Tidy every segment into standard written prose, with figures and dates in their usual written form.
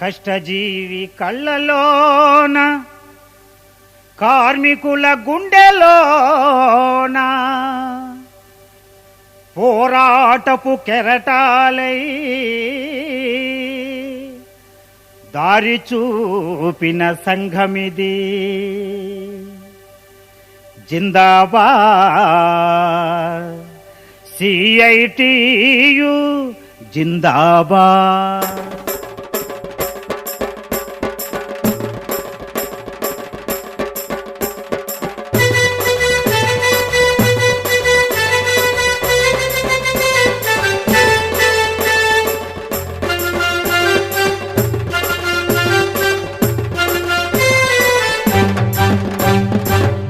కష్టజీవి కళ్ళలోన కార్మికుల గుండెలోన పోరాటపు కెరటాలై దారి చూపిన సంఘమిది. జిందాబాద్ సిఐటియు జిందాబాద్.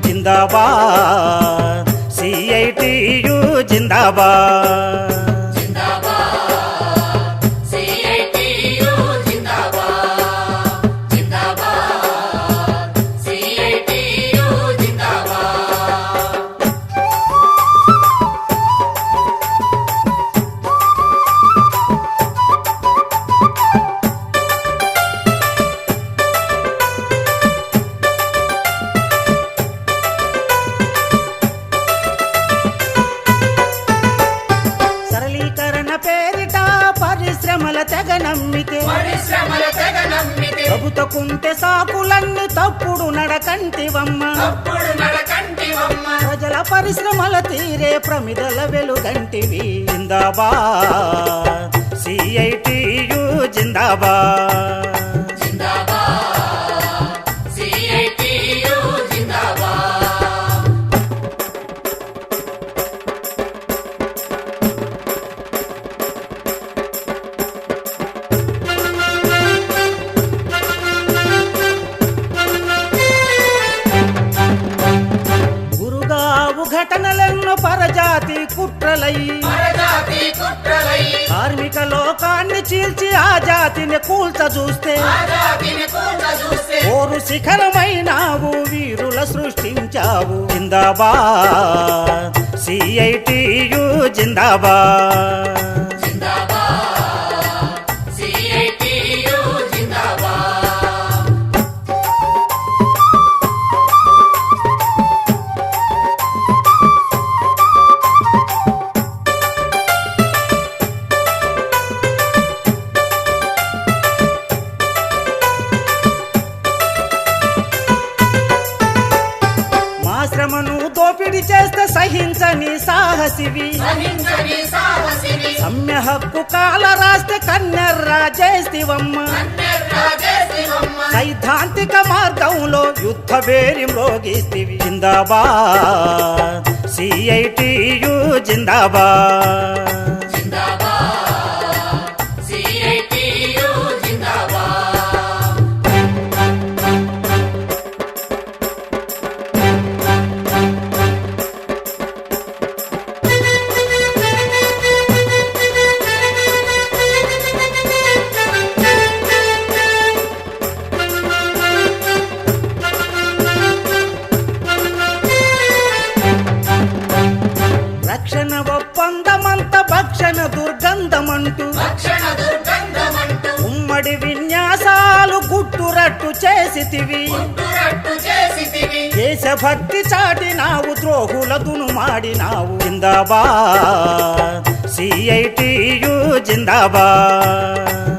జిందాబాద్ సిఐటియు జిందాబాద్. జిందాబాద్ సిఐటియు జిందాబాద్. జిందాబాద్ సిఐటియు జిందాబాద్. పరిశ్రమల తెగ నమ్మితే ప్రభుత్వకుంటే సాకులన్నీ తప్పుడు నడకంటివమ్మ. ప్రజల పరిశ్రమల తీరే ప్రమిదల వెలుగంటివి. జిందాబాద్ సిఐటియు జిందాబాద్. ఘటనలెన్నో పరజాతి కుట్రలై కార్మిక లోకాన్ని చీల్చి ఆ జాతిని కూల్చ చూస్తే ఓరు శిఖరమైనావు, వీరుల సృష్టించావు. జిందాబాద్ సిఐటియు జిందాబాద్. శ్రమను దోపిడి చేస్తే సహించని సాహసివి. సమ్మె హక్కు కాల రాస్తే కన్నెర్రా చేస్తివమ్మ. సైద్ధాంతిక మార్గంలో యుద్ధ వేరి మ్రోగిస్తివి. జిందాబాద్ సిఐటియు జిందాబాద్. రక్షణ ఒప్పందమంత భక్షణ దుర్గంధమంటూ ఉమ్మడి విన్యాసాలు గుట్టురట్టు చేసితివి. దేశభక్తి చాటినావు, ద్రోహుల దునుమాడినావు. జిందాబాద్ సిఐటియు జిందాబాద్.